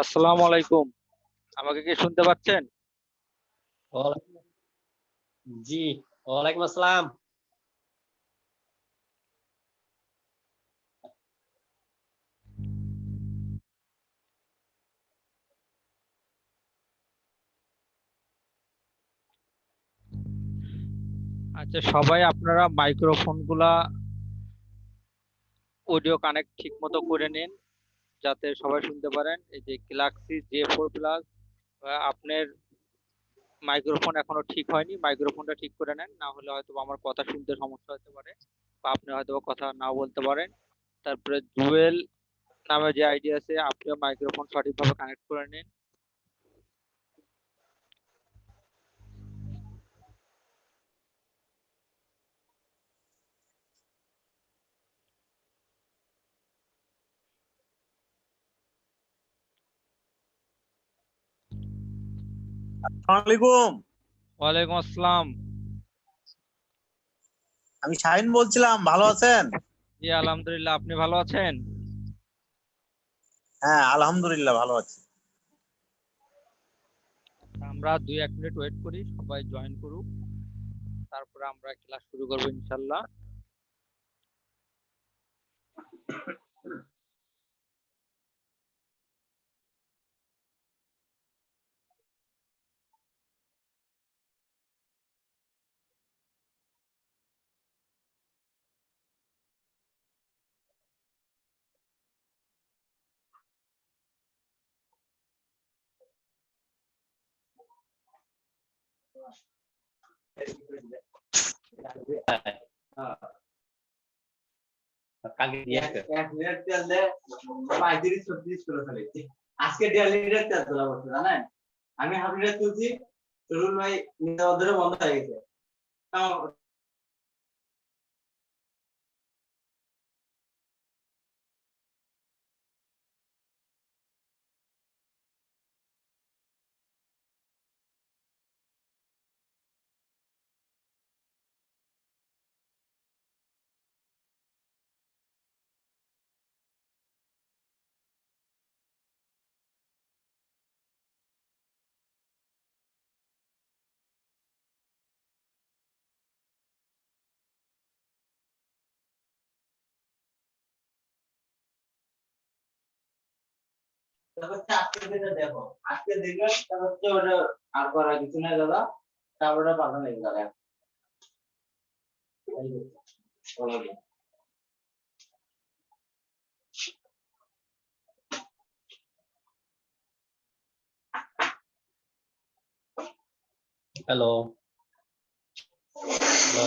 আসসালামু আলাইকুম। আমাকে কি শুনতে পাচ্ছেন? ওয়ালাইকুম জি, ওয়ালাইকুম আসসালাম। আচ্ছা, সবাই আপনারা মাইক্রোফোন গুলা অডিও কানেক্ট ঠিক মতো করে নিন, যাতে সবাই শুনতে পারেন। এই যে গ্যালাক্সি J4 প্লাস, আপনার মাইক্রোফোন এখনো ঠিক হয়নি, মাইক্রোফোনটা ঠিক করে নেন, না হলে হয়তো আমার কথা শুনতে সমস্যা হতে পারে বা আপনি হয়তো কথা নাও বলতে পারেন। তারপরে জুয়েল নামে যে আইডি আছে, আপনিও মাইক্রোফোন সঠিকভাবে কানেক্ট করে নিন। আসসালামাইকুম। ওয়ালাইকুম আসসালাম। আমি শাহিন বলছিলাম, ভালো আছেন? জি আলহামদুলিল্লাহ, আপনি ভালো আছেন? হ্যাঁ, আলহামদুলিল্লাহ ভালো আছি। আমরা 2-1 মিনিট ওয়েট করি, সবাই জয়েন করুক, তারপরে আমরা ক্লাস শুরু করবো ইনশাল্লাহ। কালকে দিয়ে আসবে। আজকে 1.5 লিটার তেল তোলা পড়ছে জানেন। আমি হাফ লিটার তুলছি, চলুন ভাই ধরে বন্ধ হয়ে গেছে। আজকে যেটা দেখো, আজকে দেখলে তারপর হচ্ছে ওটা আর করা কিছু না দাদা, তারপরে পাঠানো হয়ে গেল। হ্যালো হ্যালো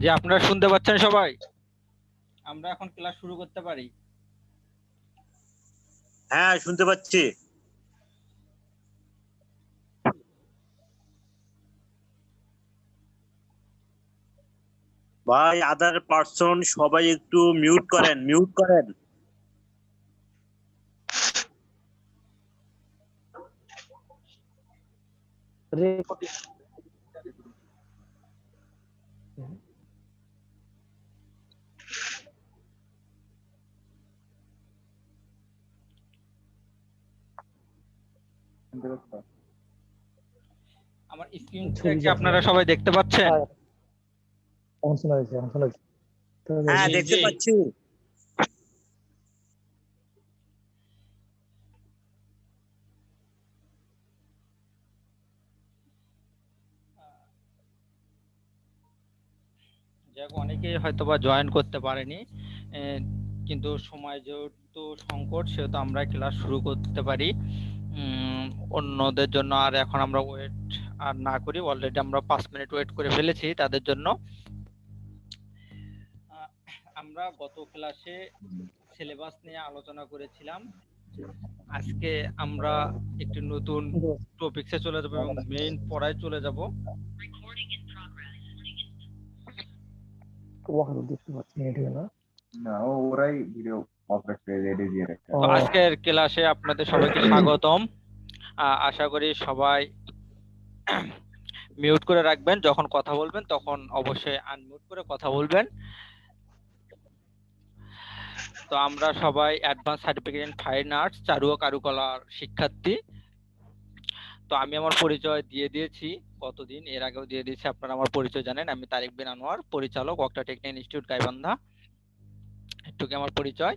যে আপনারা শুনতে পাচ্ছেন সবাই? আমরা এখন ক্লাস শুরু করতে পারি। হ্যাঁ, শুনতে পাচ্ছি। ভাই, আদার পার্সন সবাই একটু মিউট করেন, মিউট করেন। আমার স্ক্রিনটা কি আপনারা সবাই দেখতে পাচ্ছেন? হ্যাঁ, জি, দেখতে জি। পাচ্ছি। যাক, অনেকেই হয়তোবা জয়েন করতে পারেনি, এ, কিন্তু সময় যেহেতু সংকট, সেহেতু আমরা ক্লাস শুরু করতে পারি। উম, অন্যদের জন্য আর এখন আমরা ওয়েট আর না করি, অলরেডি আমরা 5 মিনিট ওয়েট করে ফেলেছি তাদের জন্য। আমরা গত ক্লাসে সিলেবাস নিয়ে আলোচনা করেছিলাম। আজকে আমরা একটি নতুন টপিকসে চলে যাব এবং মেইন পড়ায় চলে যাব। না ওরাই ভিডিও অফ রাখতে রেডি দিয়ে রাখতে তো আজকের ক্লাসে আপনাদের সবাইকে স্বাগতম। আশা করি সবাই মিউট করে রাখবেন, যখন কথা বলবেন তখন অবশ্যই আনমিউট করে কথা বলবেন। তো আমরা সবাই advance certificate in fine arts চারু ও কারুকলার শিক্ষার্থী। তো আমি আমার পরিচয় দিয়ে দিয়েছি কতদিন, এর আগেও দিয়ে দিয়েছি, আপনারা আমার পরিচয় জানেন। আমি তারিক বিন আনোয়ার, পরিচালক ওয়াক্টা টেকনিক্যাল ইনস্টিটিউট গাইবান্ধা। এটুকু আমার পরিচয়।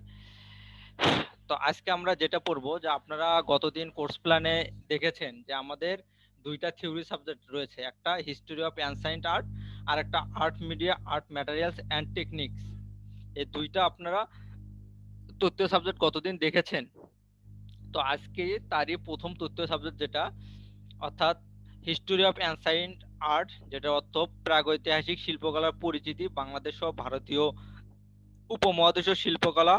তো আজকে আমরা যেটা পড়বো, যে আপনারা গতদিন কোর্স প্ল্যানে দেখেছেন যে আমাদের দুইটা থিওরি সাবজেক্ট রয়েছে, একটা হিস্ট্রি অফ অ্যানসাইন্ট আর্ট আর একটা art media, art materials and techniques. এই দুইটা আপনারা তৃতীয় সাবজেক্ট গতদিন দেখেছেন। তো আজকে তারই প্রথম তৃতীয় সাবজেক্ট, যেটা অর্থাৎ হিস্টোরি অফ অ্যানসাইন্ট আর্ট, যেটা অর্থ প্রাগৈতিহাসিক শিল্পকলার পরিচিতি বাংলাদেশ ও ভারতীয় উপমহাদেশীয় শিল্পকলা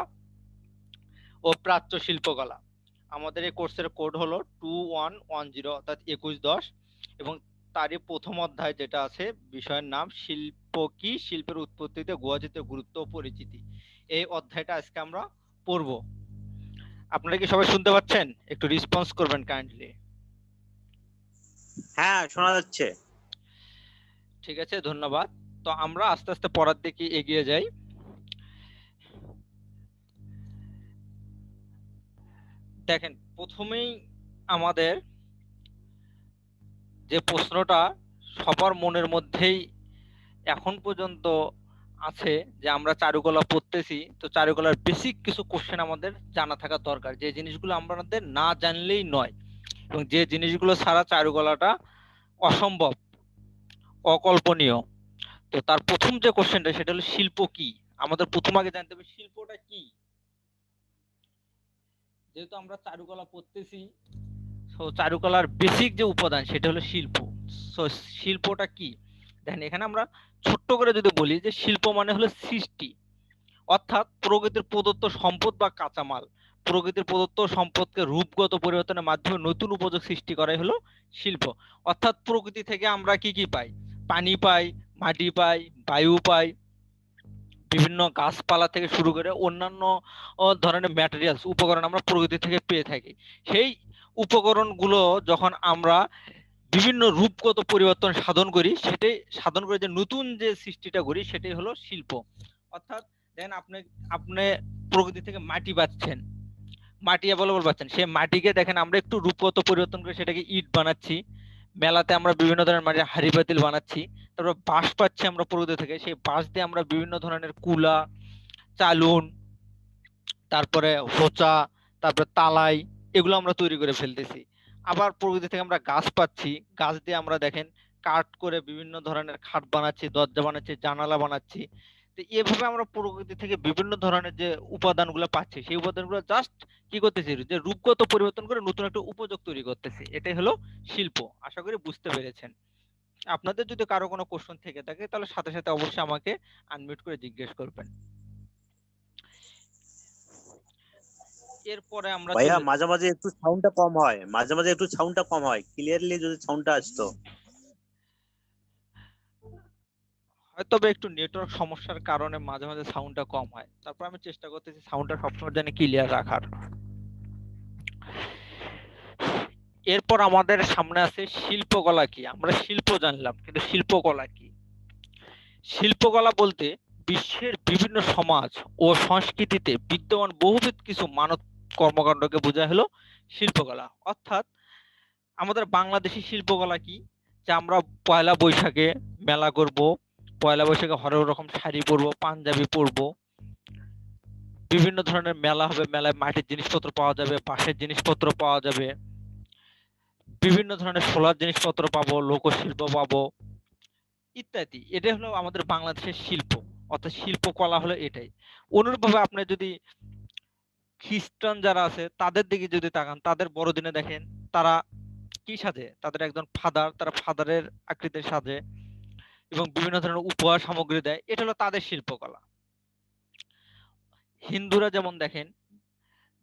ও প্রাচ্য শিল্পকলা। আমাদের এই কোর্সের কোড হলো 2110 অর্থাৎ 2110, এবং তারই প্রথম অধ্যায় যেটা আছে, বিষয়ের নাম শিল্প কি, শিল্পের উৎপত্তিতে গুয়াজিতের গুরুত্ব ও পরিচিতি। এই অধ্যায়টা আজকে আমরা পড়ব। আপনারা কি সবাই শুনতে পাচ্ছেন? একটু রেসপন্স করবেন কাইন্ডলি। হ্যাঁ, শোনা যাচ্ছে। ঠিক আছে, ধন্যবাদ। তো আমরা আস্তে আস্তে পড়ার দিকে এগিয়ে যাই। দেখেন, প্রথমেই আমাদের যে প্রশ্নটা সবার মনের মধ্যেই এখন পর্যন্ত আছে, যে আমরা চারুকলা পড়তেছি, তো চারুকলার বেসিক কিছু কোশ্চেন আমাদের জানা থাকা দরকার, যে জিনিসগুলো আমাদের না জানলেই নয়, এবং যে জিনিসগুলো ছাড়া চারুকলাটা অসম্ভব, অকল্পনীয়। তো তার প্রথম যে কোশ্চেনটা, সেটা হলো শিল্প কি। আমাদের প্রথম আগে জানতে হবে শিল্পটা কি। যেহেতু আমরা চারুকলা পড়তেছি, তো চারুকলার বেসিক যে উপাদান সেটা হলো শিল্প। তো শিল্পটা কি, দেখেন এখানে আমরা ছোট্ট করে যদি বলি যে শিল্প মানে হলো সৃষ্টি, অর্থাৎ প্রকৃতির প্রদত্ত সম্পদ বা কাঁচামাল, প্রকৃতির প্রদত্ত সম্পদকে রূপগত পরিবর্তনের মাধ্যমে নতুন উপযোগ সৃষ্টি করাই হলো শিল্প। অর্থাৎ প্রকৃতি থেকে আমরা কি কি পাই? পানি পাই, মাটি পাই, বায়ু পাই, বিভিন্ন গাছপালা থেকে শুরু করে অন্যান্য ধরনের ম্যাটেরিয়ালস, উপকরণ আমরা প্রকৃতি থেকে পেয়ে থাকি। সেই উপকরণগুলো যখন আমরা বিভিন্ন রূপগত পরিবর্তন সাধন করি, সেটাই সাধন করে যে নতুন যে সৃষ্টিটা করি, সেটাই হলো শিল্প। অর্থাৎ দেখেন, আপনি প্রকৃতি থেকে মাটি পাচ্ছেন, মাটি অ্যাভেলেবল পাচ্ছেন, সেই মাটিকে দেখেন আমরা একটু রূপগত পরিবর্তন করে সেটাকে ইট বানাচ্ছি, মেলাতে আমরা বিভিন্ন ধরনের মাটির হাড়ি পাতিল বানাচ্ছি। তারপর বাঁশ পাচ্ছি আমরা প্রকৃতি থেকে, সেই বাঁশ দিয়ে আমরা বিভিন্ন ধরনের কুলা, চালুন, তারপরে হোচা, তারপরে তালাই, এগুলো আমরা তৈরি করে ফেলতেছি। আবার প্রকৃতি থেকে আমরা গাছ পাচ্ছি, গাছ দিয়ে আমরা দেখেন কাঠ করে বিভিন্ন ধরনের খাট বানাচ্ছি, দরজা বানাচ্ছি, জানালা বানাচ্ছি। তো এভাবে আমরা প্রকৃতি থেকে বিভিন্ন ধরনের যে উপাদানগুলো পাচ্ছি, সেই উপাদানগুলো জাস্ট কি করতেছি, যে রূপগত পরিবর্তন করে নতুন একটা উপযোগ তৈরি করতেছি। এটাই হলো শিল্প। আশা করি বুঝতে পেরেছেন। আপনাদের যদি কারো কোনো কোশ্চেন থেকে থাকে, তাহলে সাথে সাথে অবশ্যই আমাকে আনমিউট করে জিজ্ঞেস করবেন। এরপরে আমরা ভাইয়া মাঝে মাঝে একটু সাউন্ডটা কম হয়, মাঝে মাঝে একটু সাউন্ডটা কম হয়, ক্লিয়ারলি যদি সাউন্ডটা আসতো। হয়তো একটু নেটওয়ার্ক সমস্যার কারণে মাঝে মাঝে সাউন্ডটা কম হয়, তারপর আমি চেষ্টা করতেছি সাউন্ডটা সবসময় যেন ক্লিয়ার রাখার। এরপর আমাদের সামনে আছে শিল্পকলা কি। আমরা শিল্প জানলাম, কিন্তু শিল্পকলা কি? শিল্পকলা বলতে বিশ্বের বিভিন্ন সমাজ ও সংস্কৃতিতে বিদ্যমান বহুবিধ কিছু মানব কর্মকাণ্ডকে বোঝায় হলো শিল্পকলা। অর্থাৎ আমাদের বাংলাদেশি শিল্পকলা কি, যে আমরা পয়লা বৈশাখে মেলা করব, পয়লা বৈশাখে হরেক রকম শাড়ি পরবো, পাঞ্জাবি পরবো, বিভিন্ন ধরনের মেলা হবে, মেলায় মাটির জিনিসপত্র পাওয়া যাবে, বাঁশের জিনিসপত্র পাওয়া যাবে, বিভিন্ন ধরনের সোলার জিনিসপত্র পাবো, লোকশিল্প পাবো ইত্যাদি। এটাই হলো আমাদের বাংলাদেশের শিল্প, অর্থাৎ শিল্পকলা হলো এটাই। অনুরূপভাবে আপনি যদি খ্রিস্টান যারা আছে তাদের দিকে যদি তাকান, তাদের বড়দিনে দেখেন তারা কি সাজে, তাদের একজন ফাদার, তারা ফাদারের আকৃতির সাজে এবং বিভিন্ন ধরনের উপহার সামগ্রী দেয়। এটা হলো তাদের শিল্পকলা। হিন্দুরা যেমন দেখেন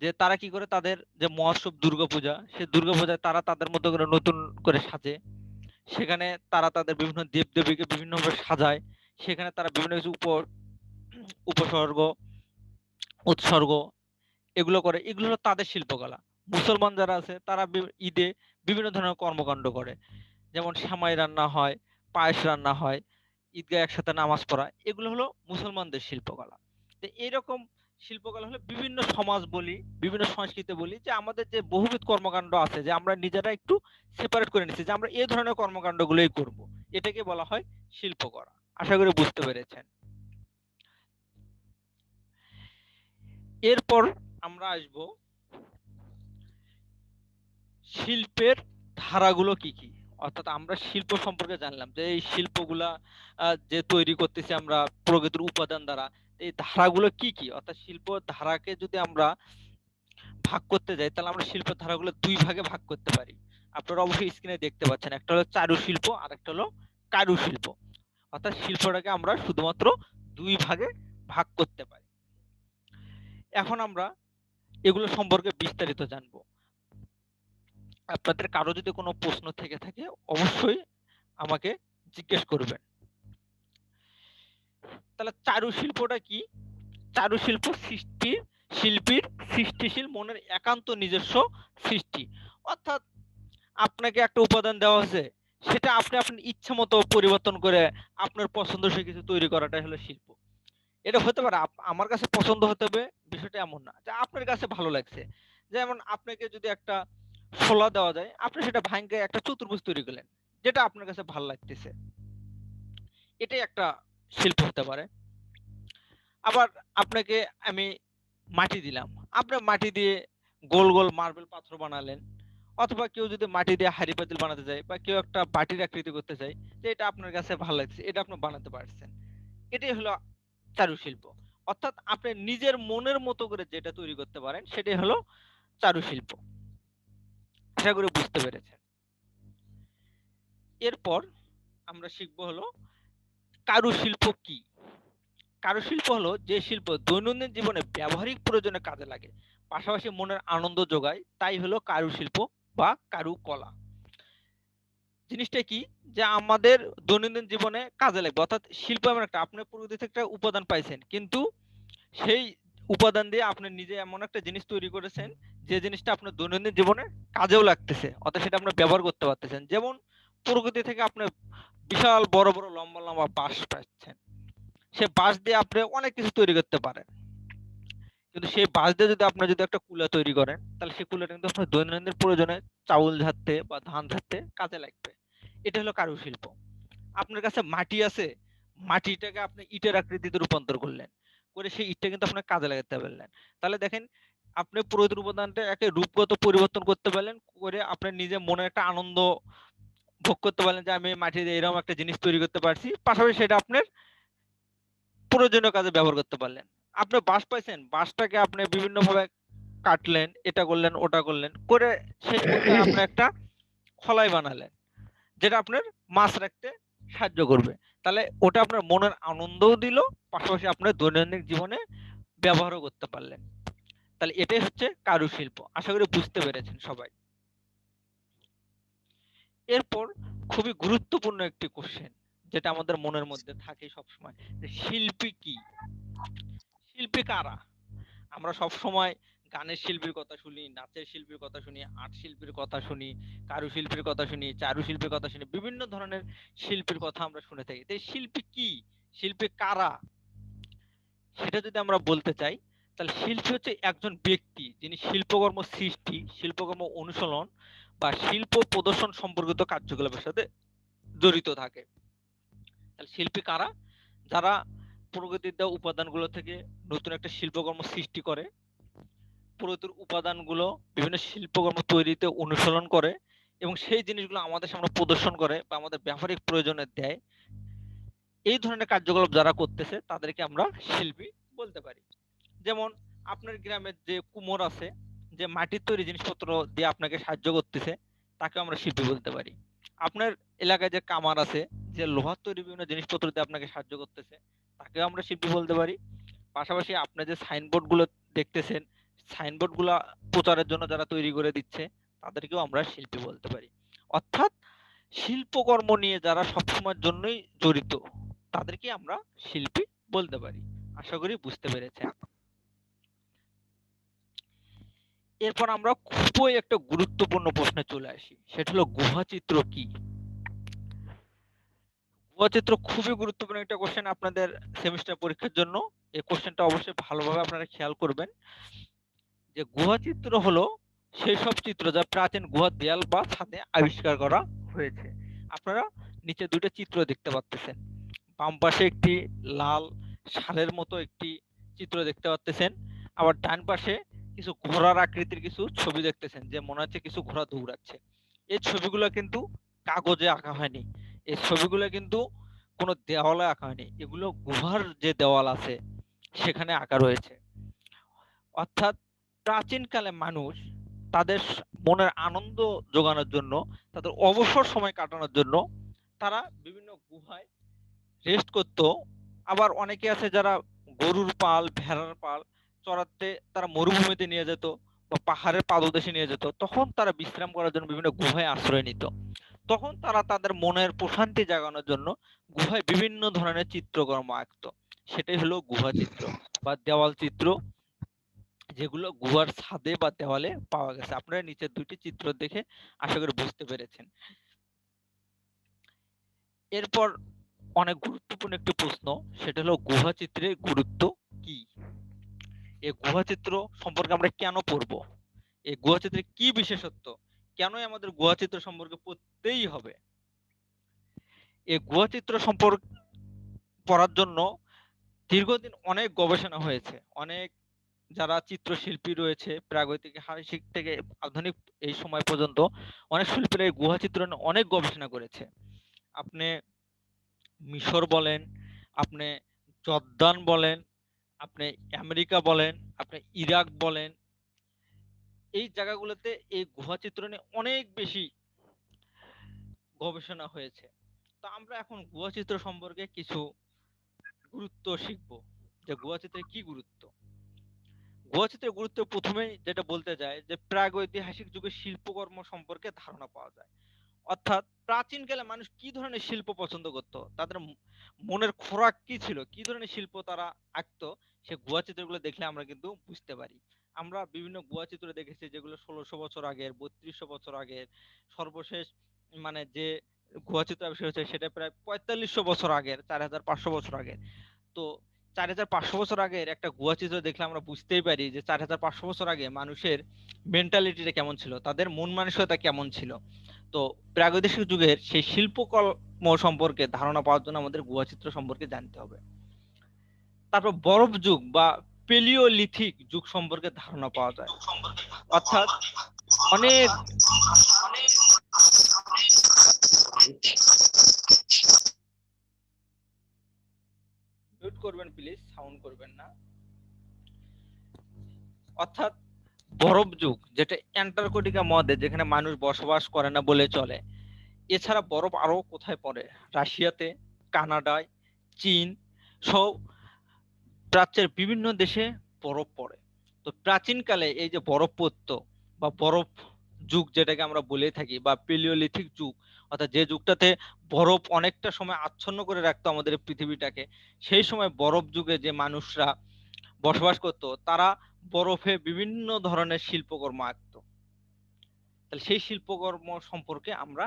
যে তারা কি করে, তাদের যে মহোৎসব দুর্গাপূজা, সেই দুর্গাপূজায় তারা তাদের মতো করে নতুন করে সাজে, সেখানে তারা তাদের বিভিন্ন দেবদেবীকে বিভিন্নভাবে সাজায়, সেখানে তারা বিভিন্ন কিছু উপসর্গ উৎসর্গ এগুলো করে, এগুলো হলো তাদের শিল্পকলা। মুসলমান যারা আছে তারা ঈদে বিভিন্ন ধরনের কর্মকাণ্ড করে, যেমন সেমাই রান্না হয়, পায়েস রান্না হয়, ঈদগাহে একসাথে নামাজ পড়া, এগুলো হলো মুসলমানদের শিল্পকলা। তো এইরকম শিল্পকলা হলো বিভিন্ন সমাজ বলি, বিভিন্ন সংস্কৃতি বলি, যে আমাদের যে বহুবিধ কর্মকাণ্ড আছে, যে আমরা নিজেরা একটু সেপারেট করে নিচ্ছি যে আমরা এই ধরনের কর্মকাণ্ডগুলোই করব, এটাকে বলা হয় শিল্পকলা। আশা করি বুঝতে পেরেছেন। এরপর আমরা আসব শিল্পের ধারাগুলো কি কি। অর্থাৎ আমরা শিল্প সম্পর্কে জানলাম যে এই শিল্পগুলা যে তৈরি করতেছি আমরা প্রকৃতির উপাদান দ্বারা, এই ধারাগুলো কি কি। অর্থাৎ শিল্প ধারাকে যদি আমরা ভাগ করতে যাই, তাহলে আমরা শিল্পের ধারাগুলো দুই ভাগে ভাগ করতে পারি। আপনারা অবশ্যই স্ক্রিনে দেখতে পাচ্ছেন, একটা হলো চারুশিল্প আর একটা হলো কারুশিল্প। অর্থাৎ শিল্পটাকে আমরা শুধুমাত্র দুই ভাগে ভাগ করতে পারি। এখন আমরা এগুলো সম্পর্কে বিস্তারিত জানবো। আপনাদের কারো যদি কোনো প্রশ্ন থেকে থাকে অবশ্যই আমাকে জিজ্ঞেস করবেন। তাহলে চারুশিল্পটা কি? চারুশিল্প শিল্পীর সৃষ্টিশীল মনের একান্ত নিজস্ব সৃষ্টি। অর্থাৎ আপনাকে একটা উপাদান দেওয়া হয়েছে, সেটা আপনি আপনার ইচ্ছা মতো পরিবর্তন করে আপনার পছন্দসই কিছু তৈরি করাটাই হলো শিল্প। এটা হতে পারে আমার কাছে পছন্দ হতে হবে, বিষয়টা এমন না যে আপনার কাছে ভালো লাগছে। যেমন আপনাকে যদি একটা শোলা দেওয়া যায়, আপনি সেটা ভাঙে একটা চতুর্ভুজ তৈরি করলেন, যেটা আপনার কাছে ভালো লাগতেছে, এটাই একটা শিল্প হতে পারে। আবার আপনাকে আমি মাটি দিলাম, আপনি মাটি দিয়ে গোল গোল মার্বেল পাথর বানালেন, অথবা কেউ যদি মাটি দিয়ে হাড়ি পাতিল বানাতে চায়, বা কেউ একটা বাটির আকৃতি করতে চায়, যে এটা আপনার কাছে ভালো লাগছে, এটা আপনি বানাতে পারছেন, এটাই হলো চারুশিল্প। অর্থাৎ আপনি নিজের মনের মতো করে যেটা তৈরি করতে পারেন, সেটাই হলো চারুশিল্প। আশা করি বুঝতে পেরেছেন। এরপর আমরা শিখবো হলো কারুশিল্প কি। কারুশিল্প হলো যে শিল্প দৈনন্দিন জীবনে ব্যবহারিক প্রয়োজনে কাজে লাগে, পাশাপাশি মনের আনন্দ যোগায়, তাই হলো কারুশিল্প বা কারুকলা। জিনিসটা কি, যে আমাদের দৈনন্দিন জীবনে কাজে লাগবে। অর্থাৎ শিল্প এমন একটা, আপনি প্রকৃতি থেকে একটা উপাদান পাইছেন, কিন্তু সেই উপাদান দিয়ে আপনি নিজে এমন একটা জিনিস তৈরি করেছেন, যে জিনিসটা আপনার দৈনন্দিন জীবনে কাজেও লাগতেছে, অর্থাৎ সেটা আপনি ব্যবহার করতে পারতেছেন। যেমন প্রকৃতি থেকে আপনি বিশাল বড় বড় লম্বা লম্বা বাঁশ পাচ্ছেন, সে বাঁশ দিয়ে আপনি অনেক কিছু তৈরি করতে পারেন, কিন্তু সেই বাঁশ দিয়ে যদি আপনি যদি একটা কুলা তৈরি করেন, তাহলে সেই কুলাটা কিন্তু আপনার দৈনন্দিন প্রয়োজনে চাউল ঝাড়তে বা ধান ঝাড়তে কাজে লাগবে। এটা হলো কারুশিল্প। আপনার কাছে মাটি আছে, মাটিটাকে আপনি ইটের আকৃতিতে রূপান্তর করলেন, করে সেই ইটটা কিন্তু আপনার কাজে লাগাতে পারলেন। তাহলে দেখেন, আপনি প্রকৃতির উপাদানটা একে রূপগত পরিবর্তন করতে পারলেন, করে আপনার নিজের মনে একটা আনন্দ ভোগ করতে পারলেন, যে আমি মাটি দিয়ে এরকম একটা জিনিস তৈরি করতে পারছি, পাশাপাশি সেটা আপনার প্রয়োজনীয় কাজে ব্যবহার করতে পারলেন। আপনি বাঁশ পাইছেন, বাঁশটাকে আপনি বিভিন্ন ভাবে কাটলেন, এটা করলেন ওটা করলেন, করে শেষ পর্যন্ত আপনি একটা খলাই বানালেন, যেটা আপনার মাছ রাখতে সাহায্য করবে। তাহলে ওটা আপনার মনের আনন্দও দিল, পাশাপাশি আপনার দৈনন্দিন জীবনে ব্যবহারও করতে পারলেন। তাহলে এটাই হচ্ছে কারুশিল্প। আশা করি বুঝতে পেরেছেন সবাই। এরপর খুবই গুরুত্বপূর্ণ একটি কোশ্চেন, যেটা আমাদের মনের মধ্যে থাকে সবসময়, যে শিল্পী কি, শিল্পী কারা। আমরা সব সময় গানের শিল্পীর কথা শুনি, নাচের শিল্পীর কথা শুনি, আর্ট শিল্পীর কথা শুনি, কারুশিল্পীর কথা শুনি, চারুশিল্পীর কথা শুনি, বিভিন্ন ধরনের শিল্পীর কথা আমরা শুনে থাকি। তো শিল্পী কি, শিল্পী কারা, সেটা যদি আমরা বলতে চাই, তাহলে শিল্পী হচ্ছে একজন ব্যক্তি যিনি শিল্পকর্ম সৃষ্টি, শিল্পকর্ম অনুশীলন বা শিল্প প্রদর্শন সম্পর্কিত কার্যকলাপের সাথে জড়িত থাকে। তাহলে শিল্পী কারা? যারা প্রকৃতির দেওয়া উপাদানগুলো থেকে নতুন একটা শিল্পকর্ম সৃষ্টি করে, প্রকৃতির উপাদানগুলো বিভিন্ন শিল্পকর্ম তৈরিতে অনুসরণ করে, এবং সেই জিনিসগুলো আমাদের সামনে প্রদর্শন করে বা আমাদের ব্যবহারিক প্রয়োজনে দেয়। এই ধরনের কার্যকলাপ যারা করতেছে তাদেরকে আমরা শিল্পী বলতে পারি। যেমন আপনার গ্রামের যে কুমোর আছে, যে মাটির তৈরি জিনিসপত্র দিয়ে আপনাকে সাহায্য করতেছে, তাকে আমরা শিল্পী বলতে পারি। আপনার এলাকায় যে কামার আছে, যে লোহার তৈরি বিভিন্ন জিনিসপত্র দিয়ে আপনাকে সাহায্য করতেছে, তাকেও আমরা শিল্পী বলতে পারি। পাশাপাশি আপনি যে সাইনবোর্ড গুলো দেখতেছেন, সাইনবোর্ড গুলা প্রচারের জন্য যারা তৈরি করে দিচ্ছে তাদেরকেও আমরা শিল্পী বলতে পারি। অর্থাৎ শিল্পকর্ম নিয়ে যারা সবসময়ের জন্যই জড়িত তাদেরকে আমরা শিল্পী বলতে পারি। আশা করি বুঝতে পেরেছেন। এরপর আমরা খুবই একটা গুরুত্বপূর্ণ প্রশ্নে চলে আসি, সেটা হলো গুহাচিত্র কি। গুহাচিত্র খুবই গুরুত্বপূর্ণ একটা কোশ্চেন আপনাদের সেমিস্টার পরীক্ষার জন্য। এই কোশ্চেনটা অবশ্যই ভালোভাবে আপনারা খেয়াল করবেন যে গুহাচিত্র হলো সেই সব চিত্র যা প্রাচীন গুহার দেয়াল বা ছাদে আবিষ্কার করা হয়েছে। আপনারা নিচে দুটো চিত্র দেখতে পাচ্ছেন। বাম পাশে একটি লাল ষাঁড়ের মতো একটি চিত্র দেখতে পাচ্ছেন, আবার ডান পাশে কিছু ঘোড়ার আকৃতির কিছু ছবি দেখতেছেন, যে মনে হচ্ছে কিছু ঘোড়া দৌড়াচ্ছে। এই ছবিগুলো কিন্তু কাগজে আঁকা হয়নি, এই ছবিগুলো কিন্তু কোনো দেওয়ালে আঁকা হয়নি, এগুলো গুহার যে দেওয়াল আছে সেখানে আঁকা রয়েছে। অর্থাৎ প্রাচীনকালে মানুষ তাদের মনের আনন্দ জোগানোর জন্য, তাদের অবসর সময় কাটানোর জন্য তারা বিভিন্ন গুহায় রেস্ট করতো। আবার অনেকে আছে যারা গরুর পাল, ভেড়ার পাল চড়াতে তারা মরুভূমিতে নিয়ে যেত বা পাহাড়ের পাদদেশে নিয়ে যেত, তখন তারা বিশ্রাম করার জন্য বিভিন্ন গুহায় আশ্রয় নিত। তখন তারা তাদের মনের প্রশান্তি জাগানোর জন্য গুহায় বিভিন্ন ধরনের চিত্রকর্ম আঁকতো। সেটাই হলো গুহা চিত্র বা দেওয়াল চিত্র, যেগুলো গুহার ছাদে বা দেওয়ালে পাওয়া গেছে। আপনারা নিচের দুইটি চিত্র দেখে আশা করি বুঝতে পেরেছেন। এরপর অনেক গুরুত্বপূর্ণ একটি প্রশ্ন, সেটা হলো গুহা চিত্রের গুরুত্ব কি। এই গুহা চিত্র সম্পর্কে আমরা কেন পড়বো, এই গুহা চিত্রের কি বিশেষত্ব, কেনই আমাদের গুহা চিত্র সম্পর্কে পড়তেই হবে। এই গুহা চিত্র সম্পর্কে পড়ার জন্য দীর্ঘদিন অনেক গবেষণা হয়েছে। অনেক যারা চিত্রশিল্পী রয়েছে প্রাগৈতিহাসিক থেকে আধুনিক এই সময় পর্যন্ত অনেক শিল্পীরা এই গুহা চিত্র নিয়ে অনেক গবেষণা করেছে। আপনি মিশর বলেন, আপনি জর্দান বলেন, আপনি আমেরিকা বলেন, আপনি ইরাক বলেন, এই জায়গাগুলোতে এই গুহা চিত্র নিয়ে অনেক বেশি গবেষণা হয়েছে। তো আমরা এখন গুহা চিত্র সম্পর্কে কিছু গুরুত্ব শিখব, যে গুহা চিত্রের কি গুরুত্ব। গুহা চিত্রের গুরুত্ব প্রথমেই যেটা বলতে যায় যে প্রাগৈতিহাসিক যুগের শিল্পকর্ম সম্পর্কে ধারণা পাওয়া যায়। অর্থাৎ প্রাচীনকালে মানুষ কি ধরনের শিল্প পছন্দ করত, তাদের মনের খোরাক কি ছিল, কি ধরনের শিল্প তারা আঁকতো, সে গুহা চিত্রগুলো দেখলে আমরা কিন্তু বুঝতে পারি। আমরা বিভিন্ন গুহা চিত্র দেখেছি যেগুলো 1600 বছর আগের, 3200 বছর আগের, সর্বশেষ মানে যে গুহা চিত্র আবিষ্কার হয়েছে সেটা প্রায় 4500 বছর আগের, 4500 বছর আগের। তো 4500 বছর আগের একটা গুহা চিত্র দেখলে আমরা বুঝতেই পারি যে 4500 বছর আগে মানুষের মেন্টালিটিটা কেমন ছিল, তাদের মন মানসিকতা কেমন ছিল। তো প্রাগৈতিহাসিক যুগের সেই শিল্পকর্ম সম্পর্কে ধারণা পাওয়ার জন্য আমাদের গুহা চিত্র সম্পর্কে জানতে হবে। তারপর বরফ যুগ বা পেলিওলিথিক যুগ সম্পর্কে ধারণা পাওয়া যায়। অর্থাৎ অনেক মিউট করবেন প্লিজ, সাউন্ড করবেন না। অর্থাৎ বরফ যুগ, যেটা অ্যান্টার্কটিকা মহাদেশ, যেখানে মানুষ বসবাস করে না বলে চলে। এছাড়া বরফ আরো কোথায় পড়ে, রাশিয়াতে, কানাডায়, চীন সব প্রাচ্যের বিভিন্ন দেশে বরফ পড়ে। তো প্রাচীনকালে এই যে বরফ পড়তো বা বরফ যুগ যেটাকে আমরা বলে থাকি বা পেলিওলিথিক যুগ, অর্থাৎ যে যুগটাতে বরফ অনেকটা সময় আচ্ছন্ন করে রাখতো আমাদের এই পৃথিবীটাকে, সেই সময় বরফ যুগে যে মানুষরা বসবাস করত তারা বরফে বিভিন্ন ধরনের শিল্পকর্ম আঁকতো। তাহলে সেই শিল্পকর্ম সম্পর্কে আমরা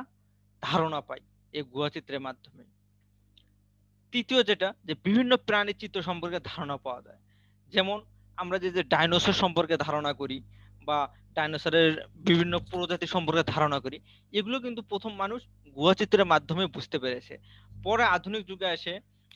ধারণা পাই এই গুহা চিত্রের মাধ্যমে। তৃতীয় যেটা, যে বিভিন্ন প্রাণীর চিত্র সম্পর্কে ধারণা পাওয়া যায়। যেমন আমরা যে যে ডাইনোসর সম্পর্কে ধারণা করি বা ডাইনোসরের বিভিন্ন প্রজাতি সম্পর্কে ধারণা করি, এগুলো কিন্তু প্রথম মানুষ গুহা চিত্রের মাধ্যমে বুঝতে পেরেছে। পরে আধুনিক যুগে এসে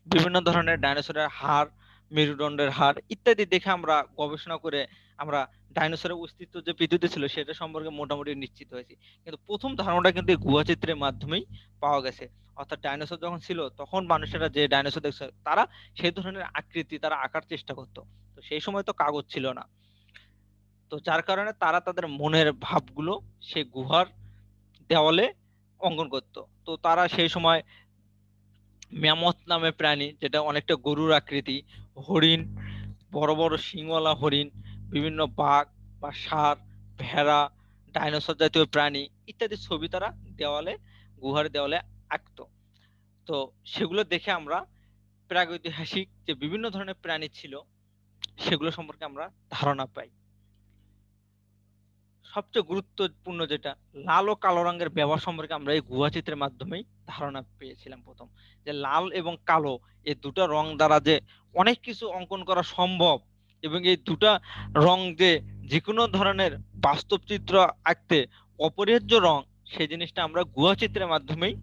বিভিন্ন ধরনের ডাইনোসরের হাড়, মেরুদণ্ডের হাড় ইত্যাদি দেখে আমরা গবেষণা করে আমরা ডাইনোসরের অস্তিত্ব যে পৃথিবীতে ছিল সেটা সম্পর্কে মোটামুটি নিশ্চিত হয়েছি। কিন্তু প্রথম ধারণাটা কিন্তু এই গুহা চিত্রের মাধ্যমেই পাওয়া গেছে। অর্থাৎ ডাইনোসর যখন ছিল তখন মানুষেরা যে ডাইনোসর দেখছে তারা সেই ধরনের আকৃতি তারা আঁকার চেষ্টা করতো। তো সেই সময় তো কাগজ ছিল না, তো যার কারণে তারা তাদের মনের ভাবগুলো সেই গুহার দেওয়ালে অঙ্কন করত। তো তারা সেই সময় ম্যামথ নামে প্রাণী, যেটা অনেকটা গরুর আকৃতি, হরিণ বড় বড় শিংওয়ালা হরিণ, বিভিন্ন বাঘ বা ষাঁড়, ভেড়া, ডাইনোসর জাতীয় প্রাণী ইত্যাদি ছবি তারা গুহার দেওয়ালে আঁকতো। তো সেগুলো দেখে আমরা প্রাগৈতিহাসিক যে বিভিন্ন ধরনের প্রাণী ছিল সেগুলো সম্পর্কে আমরা ধারণা পাই। সবচেয়ে গুরুত্বপূর্ণ যেটা, লাল ও কালো রঙের ব্যবহার সম্পর্কে আমরা এই গুহা চিত্রের মাধ্যমেই ধারণা পেয়েছিলাম প্রথম, যে লাল এবং কালো এই দুটো রং দ্বারা যে অনেক কিছু অঙ্কন করা সম্ভব এবং এই দুটা রং যে কোনো ধরনের বাস্তব চিত্র আঁকতে অপরিহার্য রং, সেই জিনিসটা আমরা গুহা চিত্রের মাধ্যমেই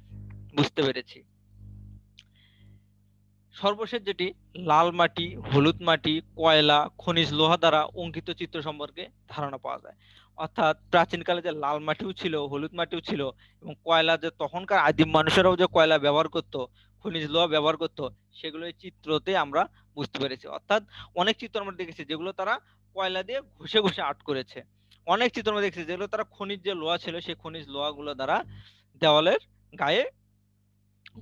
বুঝতে পেরেছি। সর্বশেষ যেটি, লাল মাটি, হলুদ মাটি, কয়লা, খনিজ লোহা দ্বারা অঙ্কিত চিত্র সম্পর্কে ধারণা পাওয়া যায়। অর্থাৎ প্রাচীনকালে যে লাল মাটিও ছিল, হলুদ মাটিও ছিল এবং কয়লা, যে তখনকার আদিম মানুষেরাও যে কয়লা ব্যবহার করত, খনিজ লোহা ব্যবহার করত, সেগুলো এই চিত্রতে আমরা বুঝতে পেরেছি। অর্থাৎ অনেক চিত্র আমরা দেখেছি যেগুলো তারা কয়লা দিয়ে ঘষে ঘষে আর্ট করেছে। অনেক চিত্র আমরা দেখেছি যেগুলো তারা খনিজ যে লোহা ছিল সেই খনিজ লোহাগুলো দ্বারা দেওয়ালের গায়ে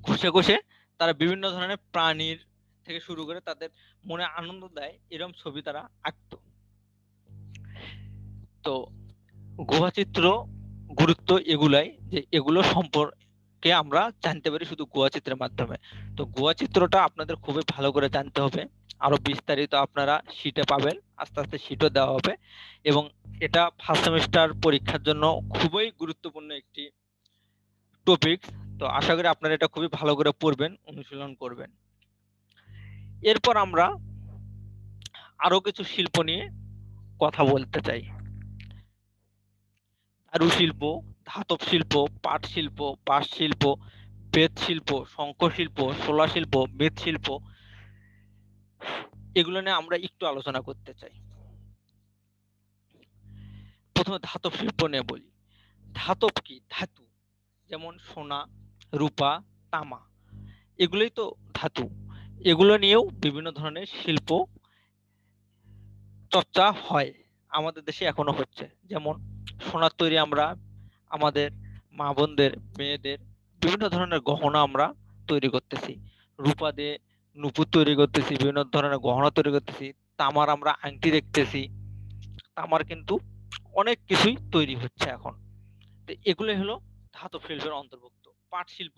ঘষে ঘষে তারা বিভিন্ন ধরনের প্রাণীর থেকে শুরু করে তাদের মনে আনন্দ দেয় এরকম ছবি তারা আঁকতো। তো গুহা চিত্র গুরুত্ব এগুলাই, যে এগুলো সম্পর্কে আমরা জানতে পারি শুধু গুহা চিত্রের মাধ্যমে। তো গুহা চিত্রটা আপনাদের খুবই ভালো করে জানতে হবে। আরো বিস্তারিত আপনারা শীটে পাবেন, আস্তে আস্তে শীটও দেওয়া হবে এবং এটা ফার্স্ট সেমিস্টার পরীক্ষার জন্য খুবই গুরুত্বপূর্ণ একটি টপিক। তো আশা করি আপনারা এটা খুবই ভালো করে পড়বেন, অনুশীলন করবেন। এরপর আমরা আরো কিছু শিল্প নিয়ে কথা বলতে চাই। চারু শিল্প, ধাতব শিল্প, পাট শিল্প, বাঁশ শিল্প, বেত শিল্প, শঙ্খ শিল্প, শোলা শিল্প, মৃৎ শিল্প, এগুলো নিয়ে আমরা একটু আলোচনা করতে চাই। প্রথমে ধাতব শিল্প নিয়ে বলি। ধাতব কি? ধাতু, যেমন সোনা, রূপা, তামা, এগুলোই তো ধাতু। এগুলো নিয়েও বিভিন্ন ধরনের শিল্প চর্চা হয়, আমাদের দেশে এখনো হচ্ছে। যেমন সোনার তৈরি আমরা আমাদের মা বোনদের, মেয়েদের বিভিন্ন ধরনের গহনা আমরা তৈরি করতেছি, রূপা দিয়ে নুপুর তৈরি করতেছি, বিভিন্ন ধরনের গহনা তৈরি করতেছি, তামার আমরা আংটি দেখতেছি, তামার কিন্তু অনেক কিছুই তৈরি হচ্ছে এখন। তো এগুলো হলো ধাতব শিল্পের অন্তর্ভুক্ত। পাট শিল্প,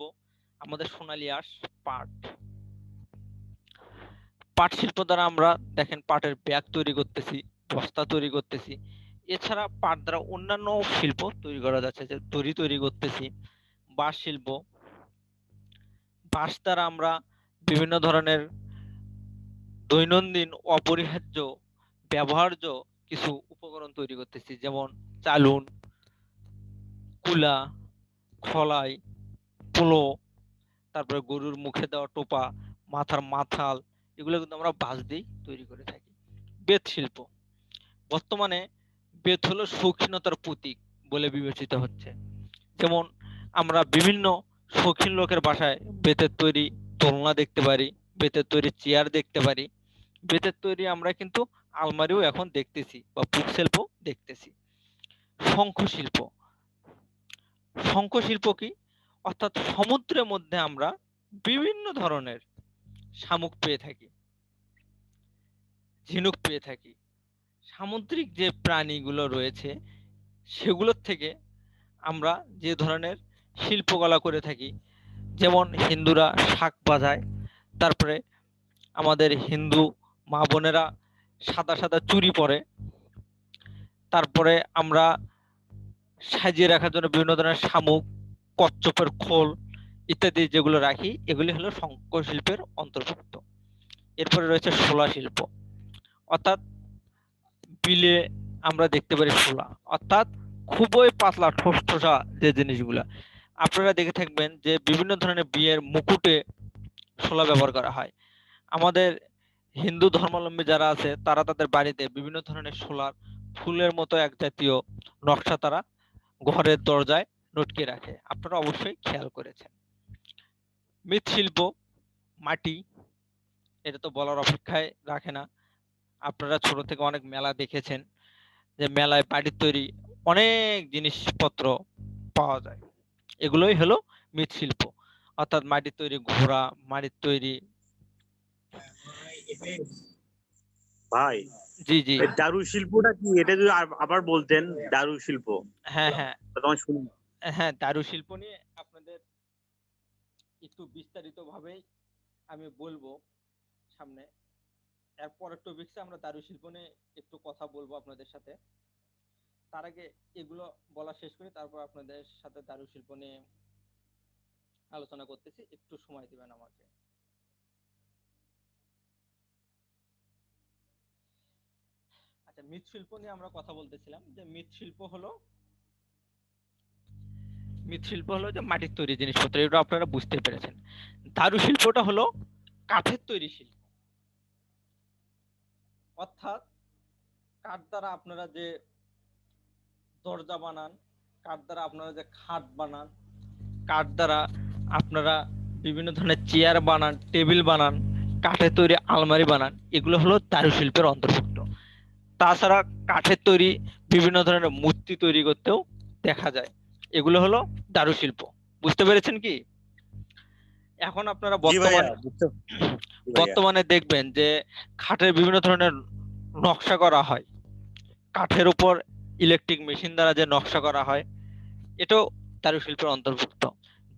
আমাদের সোনালী আঁশ পাট, পাট শিল্প দ্বারা আমরা দেখেন পাটের ব্যাগ তৈরি করতেছি, বস্তা তৈরি করতেছি। এছাড়া পাট দ্বারা অন্যান্য শিল্প তৈরি করা যাচ্ছে, যে দড়ি তৈরি করতেছি। বাঁশ শিল্প, বাঁশ দ্বারা আমরা বিভিন্ন ধরনের দৈনন্দিন অপরিহার্য ব্যবহার্য কিছু উপকরণ তৈরি করতেছি, যেমন চালুন, কুলা, খলাই, পোলো, তারপরে গরুর মুখে দেওয়া টোপা, মাথার মাথাল, এগুলো কিন্তু আমরা বাঁশ দিয়ে তৈরি করে থাকি। বেত শিল্প, বর্তমানে বেত হলো শৌখিনতার প্রতীক বলে বিবেচিত হচ্ছে। যেমন আমরা বিভিন্ন শৌখিন লোকের বাসায় বেতের তৈরি দোলনা দেখতে পারি, বেতের তৈরি চেয়ার দেখতে পারি, বেতের তৈরি আমরা কিন্তু আলমারিও এখন দেখতেছি বা বুক শেলফও দেখতেছি। শঙ্খ শিল্প, শঙ্খ শিল্প কি? অর্থাৎ সমুদ্রের মধ্যে আমরা বিভিন্ন ধরনের শামুক পেয়ে থাকি, ঝিনুক পেয়ে থাকি। সামুদ্রিক যে প্রাণীগুলো রয়েছে সেগুলোর থেকে আমরা যে ধরনের শিল্পকলা করে থাকি, যেমন হিন্দুরা শাঁখ বাজায়, তারপরে আমাদের হিন্দু মা বোনেরা সাদা সাদা চুড়ি পরে, তারপরে আমরা সাজিয়ে রাখার জন্য বিভিন্ন ধরনের শামুক, কচ্ছপের খোল ইত্যাদি যেগুলো রাখি, এগুলি হলো শঙ্খ শিল্পের অন্তর্ভুক্ত। এরপরে রয়েছে শোলা শিল্প, অর্থাৎ বিলে আমরা দেখতে পারি শোলা, অর্থাৎ খুবই পাতলা ঠোসঠোসা যে জিনিসগুলা আপনারা দেখে থাকবেন যে বিভিন্ন ধরনের বিয়ের মুকুটে শোলা ব্যবহার করা হয়। আমাদের হিন্দু ধর্মাবলম্বী যারা আছে তারা তাদের বাড়িতে বিভিন্ন ধরনের শোলার ফুলের মতো এক জাতীয় নকশা তারা ঘরের দরজায় লটকে রাখে, আপনারা অবশ্যই খেয়াল করেছেন। মৃৎশিল্প, মাটি, এটা তো বলার অপেক্ষায় রাখে না, আপনারা ছোট থেকে অনেক মেলা দেখেছেন যে মেলায় মাটির তৈরি অনেক জিনিসপত্র পাওয়া যায়, এগুলোই হলো মৃৎশিল্প। অর্থাৎ মাটির তৈরি ঘোড়া, মাটির তৈরি ভাই জি জি এই দারু শিল্পটা কি, এটা যদি আবার বলতেন, দারু শিল্প হ্যাঁ হ্যাঁ তোমার শুনি। হ্যাঁ, দারু শিল্প নিয়ে আপনাদের একটু বিস্তারিত ভাবে আমি বলবো সামনে। এর পরের টপিকসে আমরা দারু শিল্প নিয়ে একটু কথা বলবো আপনাদের সাথে। তার আগে এগুলো বলা শেষ করি, তারপর আপনাদের সাথে দারু শিল্প নিয়ে আলোচনা করতেছি, একটু সময় দিবেন আমাকে। আচ্ছা, মৃৎশিল্প নিয়ে আমরা কথা বলতেছিলাম যে মৃৎশিল্প হলো যে মাটির তৈরি জিনিসপত্র, এটা আপনারা বুঝতে পেরেছেন। দারু শিল্পটা হলো কাঠের তৈরি শিল্প, অর্থাৎ কাঠ দ্বারা আপনারা যে দরজা বানান, কাঠ দ্বারা আপনারা যে খাট বানান, কাঠ দ্বারা আপনারা বিভিন্ন ধরনের চেয়ার বানান, টেবিল বানান, কাঠের তৈরি আলমারি বানান, এগুলো হলো দারু শিল্পের অন্তর্ভুক্ত। তাছাড়া কাঠের তৈরি বিভিন্ন ধরনের মূর্তি তৈরি করতেও দেখা যায়, এগুলো হলো দারু শিল্প। বুঝতে পেরেছেন কি? এখন আপনারা জি ভাইয়া, বর্তমানে দেখবেন যে খাটের বিভিন্ন ধরনের নকশা করা হয়, কাঠের উপর ইলেকট্রিক মেশিন দ্বারা যে নকশা করা হয়, এটাও দারু শিল্পের অন্তর্ভুক্ত।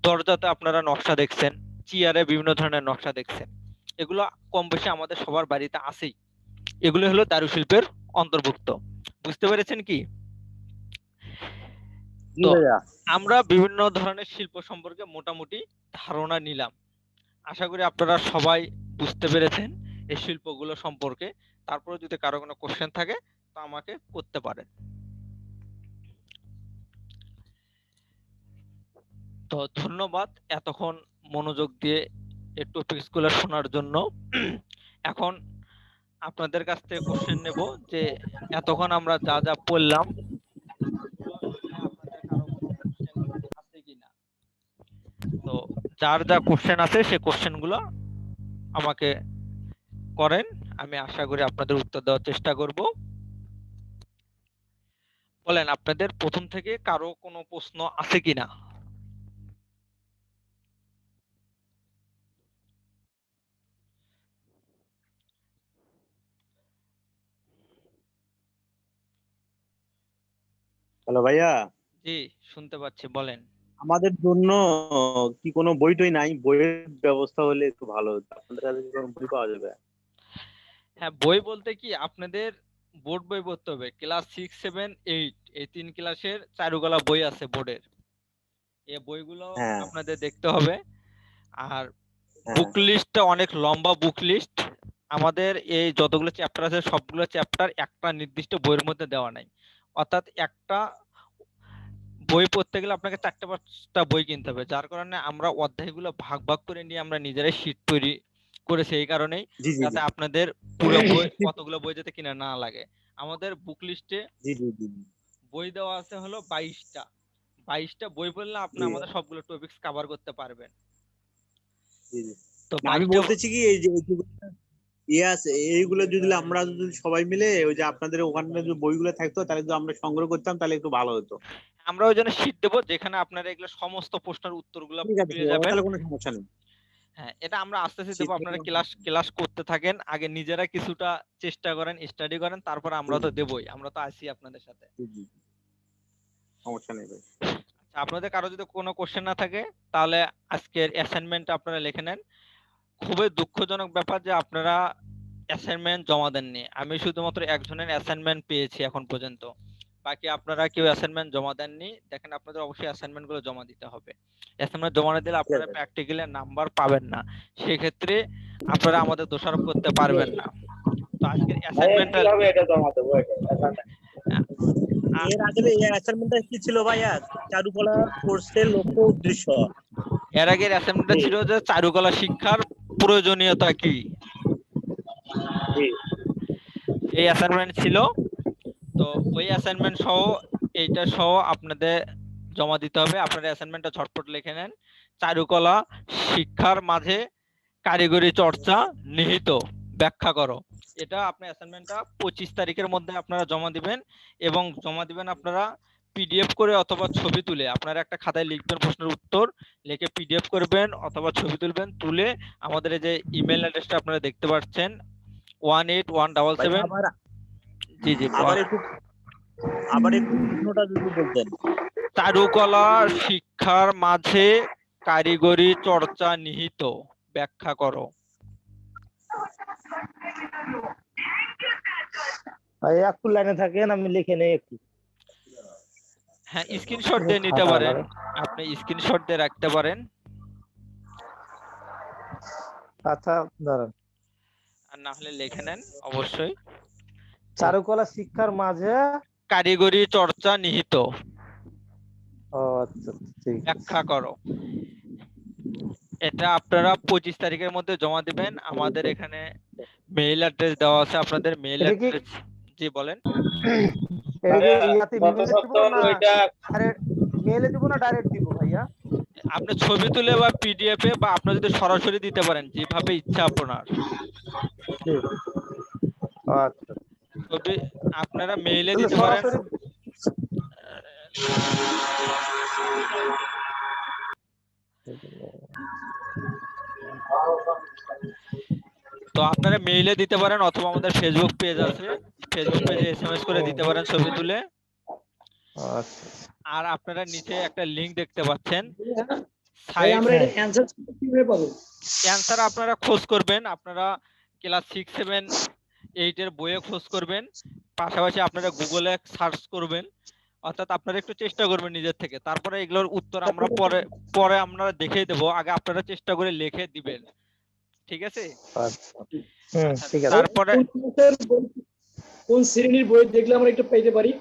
দরজাতে আপনারা নকশা দেখছেন, চেয়ারে বিভিন্ন ধরনের নকশা দেখছেন, এগুলো কম বেশি আমাদের সবার বাড়িতে আছেই, এগুলো হলো দারু শিল্পের অন্তর্ভুক্ত। বুঝতে পেরেছেন কি? তো আমরা বিভিন্ন ধরনের শিল্প সম্পর্কে মোটামুটি ধারণা নিলাম, আশা করি আপনারা সবাই বুঝতে পেরেছেন এই শিল্পগুলো সম্পর্কে। তারপরে যদি কারো কোনো কোশ্চেন থাকে তো আমাকে করতে পারেন। তো ধন্যবাদ এতক্ষণ মনোযোগ দিয়ে এই টপিকসগুলো শোনার জন্য। এখন আপনাদের কাছ থেকে কোশ্চেন নেব যে এতক্ষণ আমরা যা যা পড়লাম আপনাদের কারো কোনো কোশ্চেন আছে কিনা। তো যার যা কোশ্চেন আছে সেই কোশ্চেনগুলো আমাকে করেন, আমি আশা করি আপনাদের উত্তর দেওয়ার চেষ্টা করব। বলেন, আপনাদের প্রথম থেকে কারো কোনো প্রশ্ন আছে কিনা? হ্যালো ভাইয়া, জি, শুনতে পাচ্ছি, বলেন। আমাদের জন্য কি কোনো বই টই নাই? বইয়ের ব্যবস্থা হলে একটু ভালো হতো, আপনাদের কাছে কি কোনো বই পাওয়া যাবে? হ্যাঁ, বই বলতে কি আপনাদের বোর্ড বই পড়তে হবে, ক্লাস 6, 7, 8 এই 3 ক্লাসের চারুকলা বই আছে বোর্ডের, এই বইগুলো হ্যাঁ আপনাদের দেখতে হবে। আর হ্যাঁ বুক লিস্টটা অনেক লম্বা বুক লিস্ট, আমাদের এই যতগুলো চ্যাপ্টার আছে সবগুলো চ্যাপ্টার একটা নির্দিষ্ট বইয়ের মধ্যে দেওয়া নাই, অর্থাৎ একটা বই পড়তে গেলে আপনাকে 4-5টা বই কিনতে হবে, যার কারণে আমরা অধ্যায়গুলো ভাগ ভাগ করে নিয়ে আমরা নিজেরাই শীট তৈরি করেছি, এই কারণেই জি জি যাতে আপনাদের পুরো বই কতগুলো বই যাতে কিনা না লাগে। আমাদের বুক লিস্টে জি জি জি বই দেওয়া আছে হলো 22টা বই পড়লে আপনি জি আমাদের সবগুলো টপিকস কভার করতে পারবেন। জি জি। তো না, আমি 22টা বলতেছি কি, এই যে ইয়ে আছে, এইগুলো যদি আমরা যদি সবাই মিলে ওই যে আপনাদের ওখানে যে বইগুলো থাকতো, তাহলে যদি আমরা সংগ্রহ করতাম তাহলে একটু ভালো হতো। আমরা ওই জন্য শীট দেবো যেখানে আপনারা এগুলো সমস্ত প্রশ্নের উত্তরগুলো ঠিক আছে, পেয়ে যাবেন। তাহলে কোনো সমস্যা নেই। হ্যাঁ, এটা আমরা আস্তে আস্তে শীত দেবো, আপনারা ক্লাস ক্লাস করতে থাকেন, আগে নিজেরা কিছুটা চেষ্টা করেন, স্টাডি করেন, তারপর আমরা তো দেবই, আমরা তো আছি আপনাদের সাথে। জি জি, সমস্যা নেই ভাই। আচ্ছা, আপনাদের কারো যদি কোনো কোশ্চেন না থাকে তাহলে আজকের অ্যাসাইনমেন্ট আপনারা লিখে নেন। খুবই দুঃখজনক ব্যাপার যে আপনারা অ্যাসাইনমেন্ট জমা দেননি, আমি শুধুমাত্র একজনের অ্যাসাইনমেন্ট পেয়েছি এখন পর্যন্ত, বাকি আপনারা কেউ অ্যাসাইনমেন্ট জমা দেননি। দেখেন, আপনাদের অবশ্যই অ্যাসাইনমেন্ট গুলো জমা দিতে হবে, অ্যাসাইনমেন্ট জমা না দিলে আপনারা প্র্যাকটিক্যালি নাম্বার পাবেন না, সেই ক্ষেত্রে আপনারা আমাদের দোষারোপ করতে পারবেন না। তো আজকের অ্যাসাইনমেন্টটা এর আগে এই অ্যাসাইনমেন্টটা কি ছিল ভাইয়া? চারুকলা কোর্সের লক্ষ্য উদ্দেশ্য। এর আগের অ্যাসাইনমেন্টটা ছিল যে চারুকলা শিক্ষার প্রয়োজনীয়তা কি, এই অ্যাসাইনমেন্ট ছিল। তো ওই অ্যাসাইনমেন্ট সহ এইটা সহ আপনাদের জমা দিতে হবে। আপনারা অ্যাসাইনমেন্টটা ঝটপট লিখে নেন। চারুকলা শিক্ষার মাঝে কারিগরি চর্চা নিহিত, ব্যাখ্যা করো। এটা আপনার অ্যাসাইনমেন্টটা 25 তারিখের মধ্যে আপনারা জমা দিবেন, এবং জমা দিবেন আপনারা পিডিএফ করে অথবা ছবি তুলে। আপনারা একটা খাতায় লিখবেন প্রশ্নের উত্তর, লিখে পিডিএফ করবেন অথবা ছবি তুলবেন, তুলে আমাদের এই যে ইমেল অ্যাড্রেসটা আপনারা দেখতে পাচ্ছেন 18177 আবার জি জি আবার একটু প্রশ্নটা যদি বলতেন। চারুকলা শিক্ষার মাঝে কারিগরি চর্চা নিহিত, ব্যাখ্যা করো। ভাই একটু লাইনে থাকেন, আমি লিখে নেই একটু। হ্যাঁ, স্ক্রিনশট দিয়ে নিতে পারেন, আপনি স্ক্রিনশট দিয়ে রাখতে পারেন। আচ্ছা দাঁড়ান। আর না হলে লিখে নেন অবশ্যই। চারুকলা শিক্ষার মাঝে কারিগরি চর্চা নিহিত, ও আচ্ছা ঠিক আছে। ব্যাখ্যা করো। এটা আপনারা 25 তারিখের মধ্যে জমা দিবেন। আমাদের এখানে মেইল অ্যাড্রেস দেওয়া আছে, আপনাদের মেইল এটা কি অ্যাড্রেস। জি বলেন। এটা কি ইয়াতে গত মেইলে দিব সপ্তাহ না ওইটা ডাইরেক্ট মেইলে দিব না ডাইরেক্ট দিব ভাইয়া? আপনি ছবি তুলে বা পিডিএফ এ বা আপনি যদি সরাসরি দিতে পারেন, যেভাবে ইচ্ছা আপনার। আচ্ছা ছবি আপনারা মেইলে তাহলে দিতে পারেন। সরাসরি তো আপনারা মেইলে দিতে পারেন অথবা আমাদের ফেসবুক পেজ আছে, ফেসবুক পেজে এসএমএস করে দিতে পারেন ছবি তুলে। আচ্ছা আর আপনারা নিচে একটা লিংক দেখতে পাচ্ছেন, ভাই সাইট আমরা এটা অ্যানসার কিভাবে পাবো? অ্যানসার আপনারা খোঁজ করবেন, আপনারা ক্লাস 6 7 8 এর বইয়ে খোঁজ করবেন, পাশাপাশি আপনারা গুগলে সার্চ করবেন, অর্থাৎ আপনারা একটু চেষ্টা করবেন নিজের থেকে। তারপরে এগুলোর উত্তর আমরা পরে পরে আমরা দেখিয়ে দেব, আগে আপনারা চেষ্টা করে লিখে দিবেন, ঠিক আছে? আচ্ছা আচ্ছা, ঠিক আছে। তারপরে কোন শ্রেণীর বই দেখলে আমরা একটু পেতে পারি?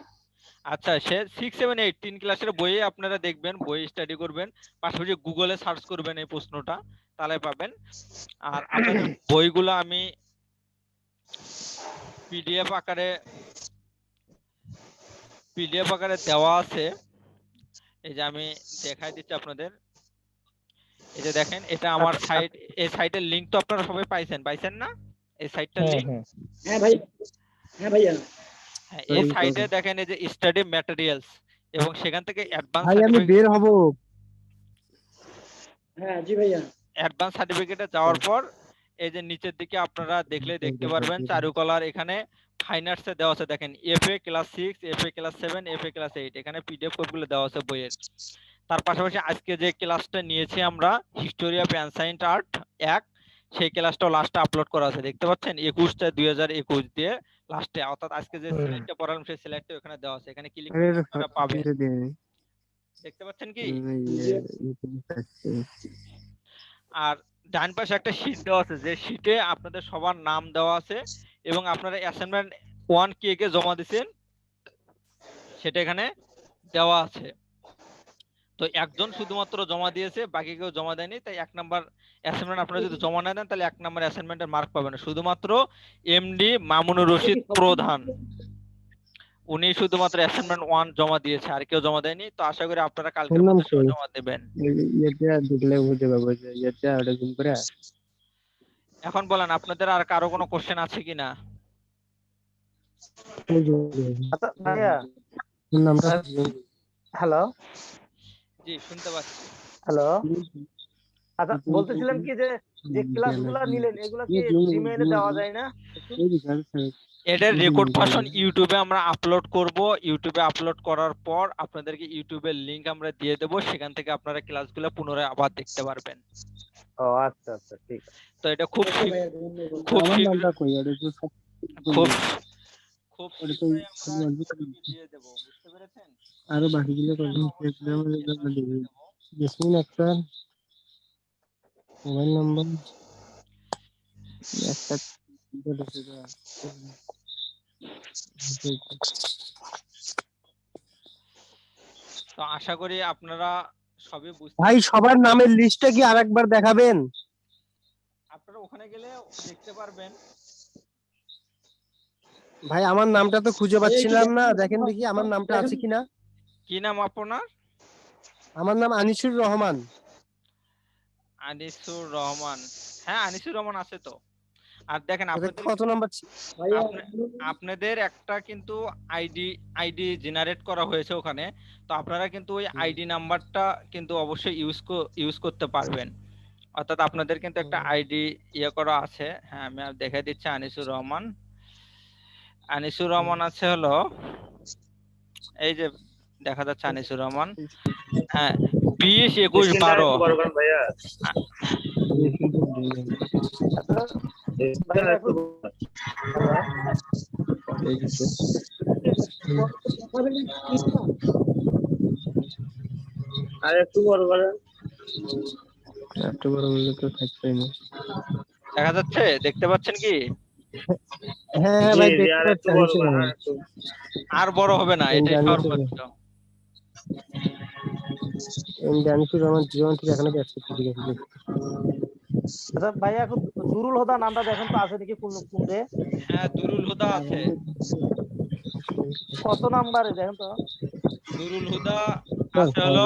আচ্ছা, সে 6 7 8 তিন ক্লাসের বইয়ে আপনারা দেখবেন, বই স্টাডি করবেন, পাশাপাশি গুগলে সার্চ করবেন এই প্রশ্নটা, তাহলে পাবেন। আর আপনাদের বইগুলো আমি পিডিএফ আকারে দেওয়া আছে। এই যে আমি দেখাই দিচ্ছি আপনাদের, এই যে দেখেন, এটা আমার সাইট। এই সাইটের লিংক তো আপনারা সবাই পাইছেন না? এই সাইটটার লিংক, হ্যাঁ ভাই, হ্যাঁ ভাইয়া। হ্যাঁ, এই সাইটে দেখেন এই যে স্টাডি ম্যাটেরিয়ালস, এবং সেখান থেকে অ্যাডভান্স ভাই আমি বের হব। হ্যাঁ জি ভাইয়া। অ্যাডভান্স সার্টিফিকেটে যাওয়ার পর এই যে নিচের দিকে আপনারা দেখতে পারবেন চারুকলার এখানে ফাইন আর্টসে দেওয়া আছে, দেখেন FA class 6, FA class 7, FA class 8, এখানে পিডিএফ কোডগুলো দেওয়া আছে বইয়ের। তার পাশাপাশি আজকে যে ক্লাসটা নিয়েছি আমরা, হিস্টোরি অফ অ্যানসাইন্ট আর্ট 1, সেই ক্লাসটাও লাস্টে আপলোড করা আছে, দেখতে পাচ্ছেন 21/2021 দিয়ে লাস্টে, অর্থাৎ আজকে যে স্লাইডটা পড়ালাম সেই স্লাইডটা এখানে দেওয়া আছে, এখানে ক্লিক করে আপনারা পাবেন, দেখতে পাচ্ছেন কি? আর ডান পাশে একটা শীট দেওয়া আছে, যে শীটে আপনাদের সবার নাম দেওয়া আছে এবং আপনারা অ্যাসাইনমেন্ট 1 কে কে জমা দিবেন সেটা এখানে দেওয়া আছে। তো একজন শুধুমাত্র জমা দিয়েছে, বাকি কেউ জমা দেয়নি, তাই 1 নাম্বার অ্যাসাইনমেন্ট আপনারা যদি জমা না দেন তাহলে 1 নাম্বার অ্যাসাইনমেন্টের মার্ক পাবেন না। শুধুমাত্র এমডি মামুনুর রশিদ প্রধান, উনি শুধুমাত্র অ্যাসাইনমেন্ট 1 জমা দিয়েছে, আর কেউ জমা দেয়নি। তো আশা করি আপনারা কালকের মধ্যে সব জমা দেবেন। এখন বলেন, আপনাদের আর কারো কোনো কোশ্চেন আছে কিনা? আচ্ছা ভাইয়া, হ্যালো জি, শুনতে পাচ্ছি। হ্যালো, আচ্ছা বলতেছিলেন কি যে যে ক্লাসগুলো নিলেন এগুলো কি জিমেইলে দেওয়া যায় না? এটার রেকর্ড ভার্সন ইউটিউবে আমরা আপলোড করব। ইউটিউবে আপলোড করার পর আপনাদেরকে ইউটিউবের লিংক আমরা দিয়ে দেব, সেখান থেকে আপনারা ক্লাসগুলো পুনরায় আবার দেখতে পারবেন। ও আচ্ছা আচ্ছা ঠিক আছে। তো এটা খুব ওকে ভাইয়া, ধন্যবাদ। খুব শীঘ্রই আমরা দিয়ে দেব, বুঝতে পেরেছেন? আরো বাকিগুলো জেসমিন আক্তার, মোবাইল নাম্বার একটা তো আশা করি আপনারা সবই বুঝতে ভাই সবার নামের লিস্টটা কি আরেকবার দেখাবেন? আপনারা ওখানে গেলে দেখতে পারবেন। ভাই আমার নামটা তো খুঁজে পাচ্ছিলাম না, দেখেন দেখি আমার নামটা আছে কিনা। কি নাম আপনার? আমার নাম আনিসুর রহমান। আনিসুর রহমান, হ্যাঁ আনিসুর রহমান আছে তো। আর দেখেন আপনাদের কত নাম্বার? ভাইয়া, আপনাদের একটা কিন্তু আইডি জেনারেট করা হয়েছে ওখানে, তো আপনারা কিন্তু ওই আইডি নাম্বারটা কিন্তু অবশ্যই ইউজ করতে পারবেন। অর্থাৎ আপনাদের কিন্তু একটা আইডি ইয়ে করা আছে। হ্যাঁ, আমি আর দেখাই দিচ্ছি। আনিসুর রহমান আছে হলো এই যে দেখা যাচ্ছে আনিসুর রহমান। হ্যাঁ, 20 21 12। ভাইয়া ভাইয়া একটু আর একটু বড় করেন। একটু বড় হলে তো থাকবেই না। দেখা যাচ্ছে, দেখতে পাচ্ছেন কি? হ্যাঁ হ্যাঁ ভাই দেখতে পাচ্ছি আনিসুর রহমান। আর বড় হবে না, এটাই সর্বোচ্চ। আনিসুর রহমান জীবন থেকে এখনো ব্যস্ত, ঠিক আছে। আচ্ছা ভাইয়া এখন দুরুল হুদা নামটা দেখেন তো আছে নাকি কোন রে? হ্যাঁ, দুরুল হুদা আছে। কত নাম্বারে দেখেন তো? দুরুল হুদা আছে হলো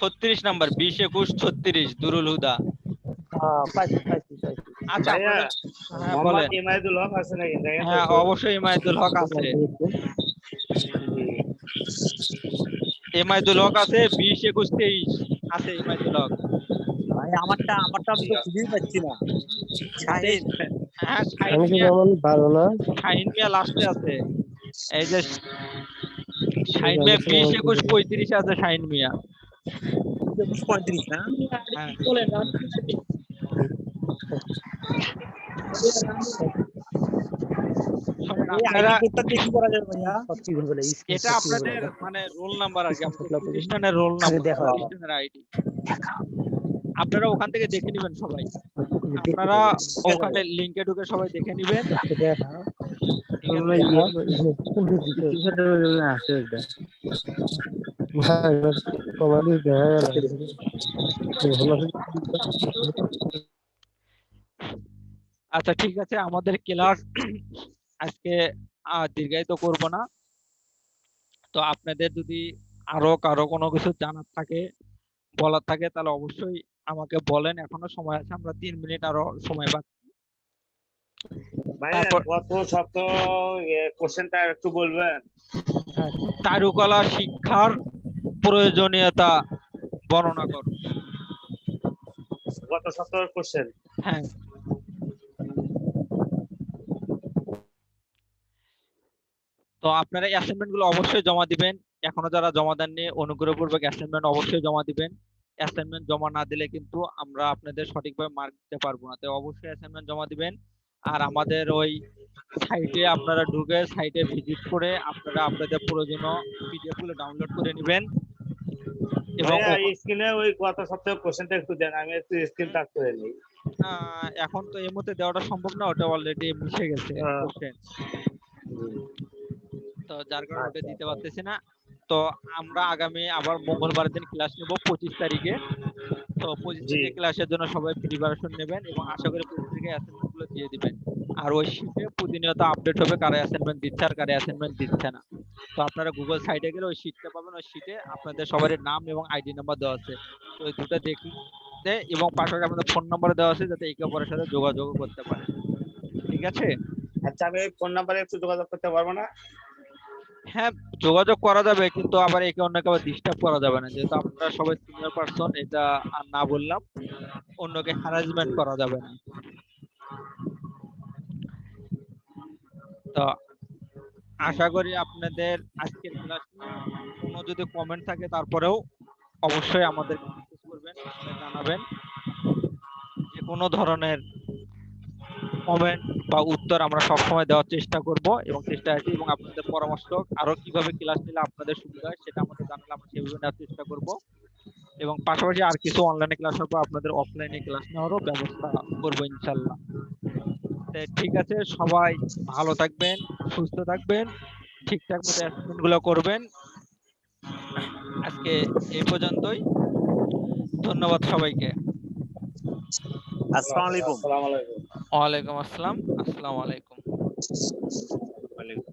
36 নাম্বার, 20 21 36 দুরুল হুদা। পাইছি। আচ্ছা ভাইয়া, হ্যাঁ বলেন। মোহাম্মদ ইমাদুল হক আছে নাকি দেখেন তো হ্যাঁ, একটু। অবশ্যই ইমাদুল হক আছে। ইমাদুল হক আছে, 20 21 23 আছে ইমাদুল হক। ভাই আমারটা আমি তো খুঁজেই পাচ্ছি না। শাহিন হ্যাঁ, শাহিন আনিসুর মিয়া, রহমান ভালো না। শাহিন মিয়া লাস্টে আছে। এই যে শাহিন মিয়া 20 21 35 আছে শাহিন মিয়া। 35 না? হ্যাঁ, বলেন শোনেন এই আপনারা, আইডি কোডটা দিয়ে কি করা যাবে ভাইয়া? এটা আপনাদের মানে রোল নাম্বার আর কি, আমাদের প্রতিষ্ঠানের রোল নাম্বার, দেখা প্রতিষ্ঠানের আইডি। আপনারা ওখান থেকে দেখে নেবেন সবাই। আপনারা ওখানে লিংকে ঢুকে সবাই দেখে নেবেন। ঠিক আছে? আচ্ছা ঠিক আছে, আমাদের ক্লাস আজকে দীর্ঘায়িত করব না। তো আপনাদের যদি আরো কারো কোনো কিছু জানার থাকে, বলার থাকে, তাহলে অবশ্যই আমাকে বলেন। এখনো সময় আছে, আমরা 3 মিনিট আরো সময় পাচ্ছি। ভাইয়া তারপর গত সপ্তাহ কোশ্চেনটা একটু বলবেন? চারুকলা শিক্ষার প্রয়োজনীয়তা বর্ণনা করো। গত সপ্তাহের কোশ্চেন। হ্যাঁ, তো আপনারা অ্যাসাইনমেন্ট গুলো অবশ্যই জমা দিবেন। এখনো যারা জমা দেননি, অনুগ্রহপূর্বক অ্যাসাইনমেন্ট অবশ্যই জমা দিবেন। অ্যাসাইনমেন্ট জমা না দিলে কিন্তু আমরা আপনাদের সঠিকভাবে মার্ক দিতে পারবো না। তাই অবশ্যই অ্যাসাইনমেন্ট জমা দিবেন। আর আমাদের ওই সাইটে আপনারা ঢুকে সাইটে ভিজিট করে আপনারা আপনাদের প্রয়োজনীয় পিডিএফ গুলো ডাউনলোড করে নেবেন। এবং ভাইয়া স্ক্রিনে ওই গত সপ্তাহের কোশ্চেনটা একটু দেন, আমি একটু স্ক্রিন টাচ করে নিই। এখন তো এই মুহূর্তে দেওয়াটা সম্ভব না, ওটা অলরেডি মিশে গেছে কোশ্চেন, তো যার কারণে ওটা দিতে পারতেছি না। তো আমরা আগামী আবার মঙ্গলবার দিন ক্লাস নেব 25 তারিখে। তো 25 তারিখে ক্লাসের জন্য সবাই প্রিপারেশন নেবেন এবং আশা করি 25 তারিখে অ্যাসাইনমেন্ট গুলো দিয়ে দিবেন। আর ওই শীটে প্রতিনিয়ত আপডেট হবে কারা অ্যাসাইনমেন্ট দিচ্ছে আর কারা অ্যাসাইনমেন্ট দিচ্ছে না। তো আপনারা গুগল সাইটে গেলে ওই শীটটা পাবেন। ওই শীটে আপনাদের সবার নাম এবং আইডি নাম্বার দেওয়া আছে, তো ওই দুটো দেখতে এবং পাশাপাশি আপনাদের ফোন নাম্বার দেওয়া আছে, যাতে একে অপরের সাথে যোগাযোগ করতে পারেন। ঠিক আছে? আচ্ছা, আমি এই ফোন নাম্বারে একটু যোগাযোগ করতে পারবো না? হ্যাঁ, যোগাযোগ করা যাবে, কিন্তু আবার একে অন্যকে আবার ডিস্টার্ব করা যাবে না। যেহেতু আপনারা সবাই সিনিয়র পারসন, এটা আর না বললাম, অন্যকে হ্যারাসমেন্ট করা যাবে না। তো আশা করি আপনাদের আজকের ক্লাস নিয়ে কোনো যদি কমেন্ট থাকে তারপরেও অবশ্যই আমাদের মেসেজ করবেন, জানাবেন। যে কোনো ধরনের কমেন্ট বা উত্তর আমরা সবসময় দেওয়ার চেষ্টা করব এবং চেষ্টা আছি, এবং আপনাদের পরামর্শ আরো কিভাবে ক্লাস নিলে আপনাদের সুবিধা হয় সেটা আমাদের জানালে আমরা সেভাবে নেওয়ার চেষ্টা করব। এবং পাশাপাশি আর কিছু অনলাইনে ক্লাস হবে, আপনাদের অফলাইনে ক্লাস নেওয়ারও ব্যবস্থা করব ইনশাল্লাহ। ঠিক আছে, সবাই ভালো থাকবেন, সুস্থ থাকবেন, ঠিকঠাক মতো অ্যাসাইনমেন্ট গুলো করবেন। আজকে এই পর্যন্তই, ধন্যবাদ সবাইকে। আসসালামু আলাইকুম। ওয়ালাইকুম আসসালাম। আসসালামু আলাইকুম। ওয়ালাইকুম।